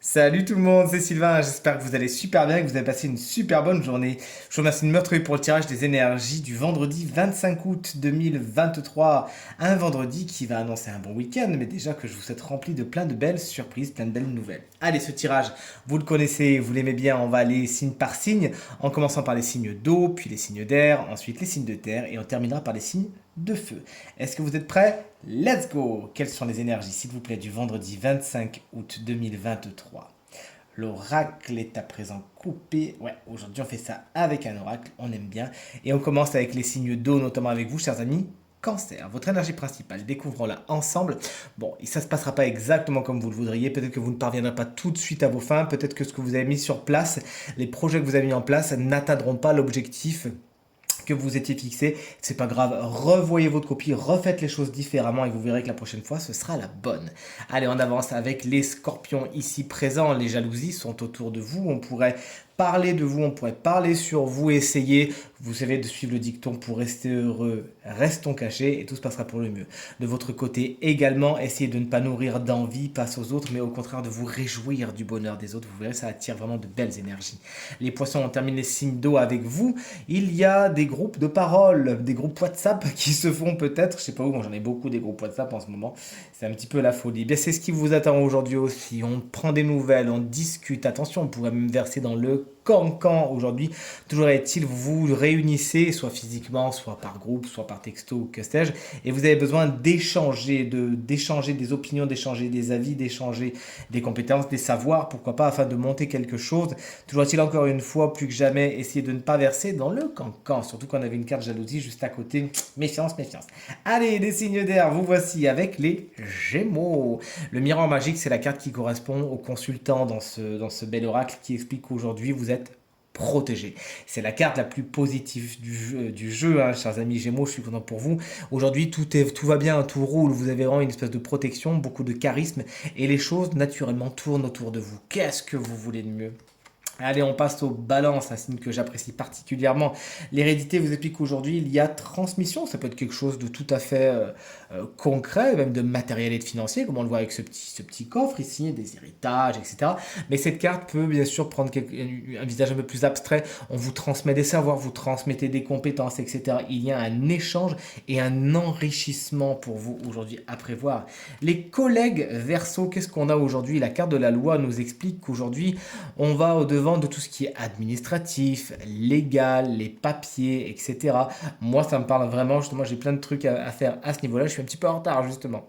Salut tout le monde, c'est Sylvain, j'espère que vous allez super bien, que vous avez passé une super bonne journée. Je vous remercie de me retrouver pour le tirage des énergies du vendredi 25 août 2023. Un vendredi qui va annoncer un bon week-end, mais déjà que je vous souhaite rempli de plein de belles surprises, plein de belles nouvelles. Allez, ce tirage, vous le connaissez, vous l'aimez bien, on va aller signe par signe, en commençant par les signes d'eau, puis les signes d'air, ensuite les signes de terre, et on terminera par les signes de feu. Est-ce que vous êtes prêts? Let's go! Quelles sont les énergies, s'il vous plaît, du vendredi 25 août 2023? L'oracle est à présent coupé. Ouais, aujourd'hui on fait ça avec un oracle, on aime bien. Et on commence avec les signes d'eau, notamment avec vous, chers amis. Cancer, votre énergie principale, découvrons-la ensemble. Bon, et ça ne se passera pas exactement comme vous le voudriez. Peut-être que vous ne parviendrez pas tout de suite à vos fins. Peut-être que ce que vous avez mis sur place, les projets que vous avez mis en place, n'atteindront pas l'objectif que vous étiez fixé, c'est pas grave, revoyez votre copie, refaites les choses différemment et vous verrez que la prochaine fois ce sera la bonne. Allez, on avance avec les scorpions ici présents, les jalousies sont autour de vous, on pourrait parler de vous, on pourrait parler sur vous, essayer, vous savez, de suivre le dicton pour rester heureux, restons cachés et tout se passera pour le mieux. De votre côté également, essayez de ne pas nourrir d'envie face aux autres, mais au contraire de vous réjouir du bonheur des autres, vous verrez, ça attire vraiment de belles énergies. Les poissons, on termine les signes d'eau avec vous, il y a des groupes de parole, des groupes WhatsApp qui se font peut-être, je sais pas où, moi j'en ai beaucoup des groupes WhatsApp en ce moment, c'est un petit peu la folie. Bien, c'est ce qui vous attend aujourd'hui aussi, on prend des nouvelles, on discute, attention, on pourrait même verser dans le cancan aujourd'hui. Toujours est-il, vous vous réunissez, soit physiquement, soit par groupe, soit par texto, que sais-je, et vous avez besoin d'échanger, d'échanger des opinions, d'échanger des avis, d'échanger des compétences, des savoirs, pourquoi pas, afin de monter quelque chose. Toujours est-il encore une fois, plus que jamais, essayer de ne pas verser dans le cancan, surtout quand on avait une carte jalousie juste à côté. Méfiance, méfiance. Allez, des signes d'air, vous voici avec les Gémeaux. Le miroir magique, c'est la carte qui correspond au consultant dans ce bel oracle qui explique qu'aujourd'hui, vous êtes protégé. C'est la carte la plus positive du jeu, hein, chers amis Gémeaux, je suis content pour vous. Aujourd'hui, tout va bien, tout roule, vous avez vraiment une espèce de protection, beaucoup de charisme, et les choses, naturellement, tournent autour de vous. Qu'est-ce que vous voulez de mieux? Allez, on passe aux balances, un signe que j'apprécie particulièrement. L'hérédité vous explique qu'aujourd'hui, il y a transmission. Ça peut être quelque chose de tout à fait concret, même de matériel et de financier, comme on le voit avec ce petit coffre ici, des héritages, etc. Mais cette carte peut bien sûr prendre un visage un peu plus abstrait. On vous transmet des savoirs, vous transmettez des compétences, etc. Il y a un échange et un enrichissement pour vous aujourd'hui à prévoir. Les collègues Verseau, qu'est-ce qu'on a aujourd'hui? La carte de la loi nous explique qu'aujourd'hui, on va au-devant de tout ce qui est administratif, légal, les papiers, etc. Moi, ça me parle vraiment, justement, j'ai plein de trucs à faire à ce niveau-là. Je suis un petit peu en retard, justement.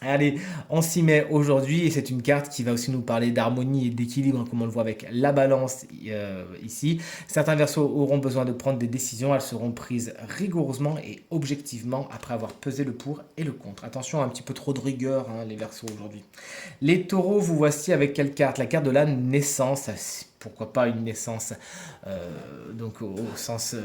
Allez, on s'y met aujourd'hui et c'est une carte qui va aussi nous parler d'harmonie et d'équilibre, comme on le voit avec la balance ici. Certains versos auront besoin de prendre des décisions, elles seront prises rigoureusement et objectivement après avoir pesé le pour et le contre. Attention, un petit peu trop de rigueur, hein, les versos aujourd'hui. Les taureaux, vous voici avec quelle carte? La carte de la naissance. Pourquoi pas une naissance donc au sens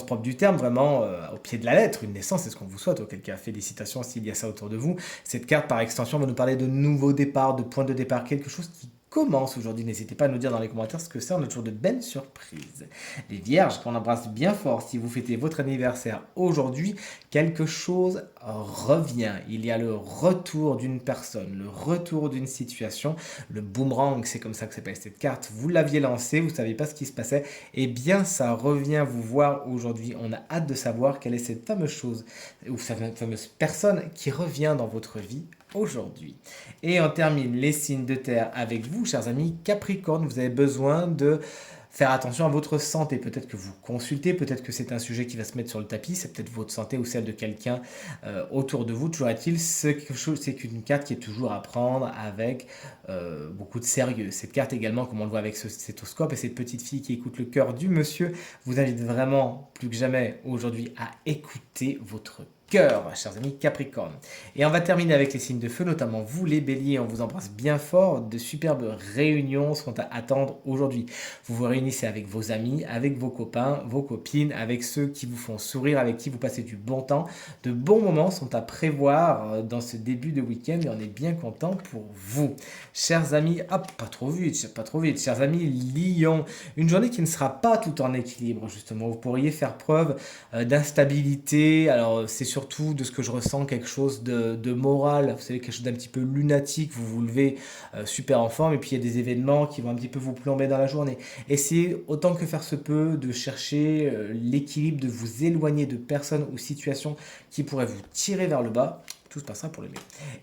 propre du terme, vraiment au pied de la lettre, une naissance, c'est ce qu'on vous souhaite, auquel cas félicitations s'il y a ça autour de vous. Cette carte par extension va nous parler de nouveaux départs, de points de départ, quelque chose qui commence aujourd'hui. N'hésitez pas à nous dire dans les commentaires ce que c'est, on a toujours de belles surprises. Les vierges, qu'on embrasse bien fort, si vous fêtez votre anniversaire aujourd'hui, quelque chose revient. Il y a le retour d'une personne, le retour d'une situation, le boomerang, c'est comme ça que s'appelle cette carte. Vous l'aviez lancée, vous ne saviez pas ce qui se passait, eh bien ça revient vous voir aujourd'hui. On a hâte de savoir quelle est cette fameuse chose, ou cette fameuse personne qui revient dans votre vie aujourd'hui. Et on termine les signes de terre avec vous, chers amis Capricorne. Vous avez besoin de faire attention à votre santé. Peut-être que vous consultez, peut-être que c'est un sujet qui va se mettre sur le tapis, c'est peut-être votre santé ou celle de quelqu'un autour de vous. Toujours est-il, c'est quelque chose, c'est une carte qui est toujours à prendre avec beaucoup de sérieux. Cette carte également, comme on le voit avec ce stéthoscope et cette petite fille qui écoute le cœur du monsieur, vous invite vraiment plus que jamais aujourd'hui à écouter votre cœur, chers amis Capricorne. Et on va terminer avec les signes de feu, notamment vous les béliers, on vous embrasse bien fort, de superbes réunions sont à attendre aujourd'hui. Vous vous réunissez avec vos amis, avec vos copains, vos copines, avec ceux qui vous font sourire, avec qui vous passez du bon temps. De bons moments sont à prévoir dans ce début de week-end et on est bien content pour vous. Chers amis, hop, pas trop vite, chers amis Lion, une journée qui ne sera pas tout en équilibre justement, vous pourriez faire preuve d'instabilité, alors c'est surtout surtout de ce que je ressens quelque chose de moral, vous savez, quelque chose d'un petit peu lunatique, vous vous levez super en forme et puis il y a des événements qui vont un petit peu vous plomber dans la journée. Essayez autant que faire se peut de chercher l'équilibre, de vous éloigner de personnes ou situations qui pourraient vous tirer vers le bas. Tout se passera pour le mieux.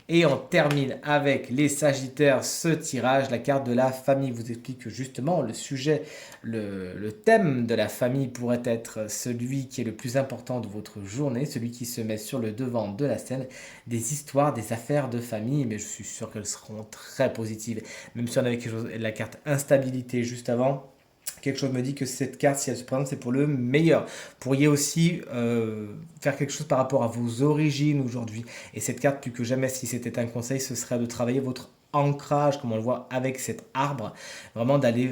Et on termine avec les Sagittaires. Ce tirage, la carte de la famille vous explique que justement le sujet, le thème de la famille pourrait être celui qui est le plus important de votre journée, celui qui se met sur le devant de la scène, des histoires, des affaires de famille, mais je suis sûr qu'elles seront très positives. Même si on avait quelque chose, la carte instabilité juste avant. Quelque chose me dit que cette carte, si elle se présente, c'est pour le meilleur. Vous pourriez aussi faire quelque chose par rapport à vos origines aujourd'hui. Et cette carte, plus que jamais, si c'était un conseil, ce serait de travailler votre ancrage, comme on le voit avec cet arbre, vraiment d'aller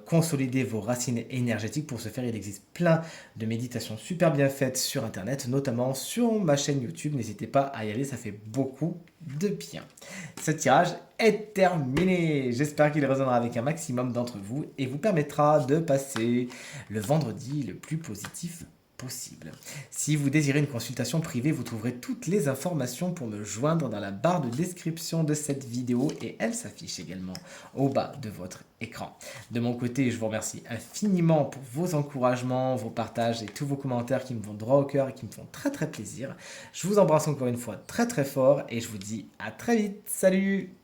consolider vos racines énergétiques. Pour ce faire, il existe plein de méditations super bien faites sur Internet, notamment sur ma chaîne YouTube. N'hésitez pas à y aller, ça fait beaucoup de bien. Ce tirage est terminé. J'espère qu'il résonnera avec un maximum d'entre vous et vous permettra de passer le vendredi le plus positif possible. Si vous désirez une consultation privée, vous trouverez toutes les informations pour me joindre dans la barre de description de cette vidéo et elle s'affiche également au bas de votre écran. De mon côté, je vous remercie infiniment pour vos encouragements, vos partages et tous vos commentaires qui me vont droit au cœur et qui me font très très plaisir. Je vous embrasse encore une fois très très fort et je vous dis à très vite. Salut!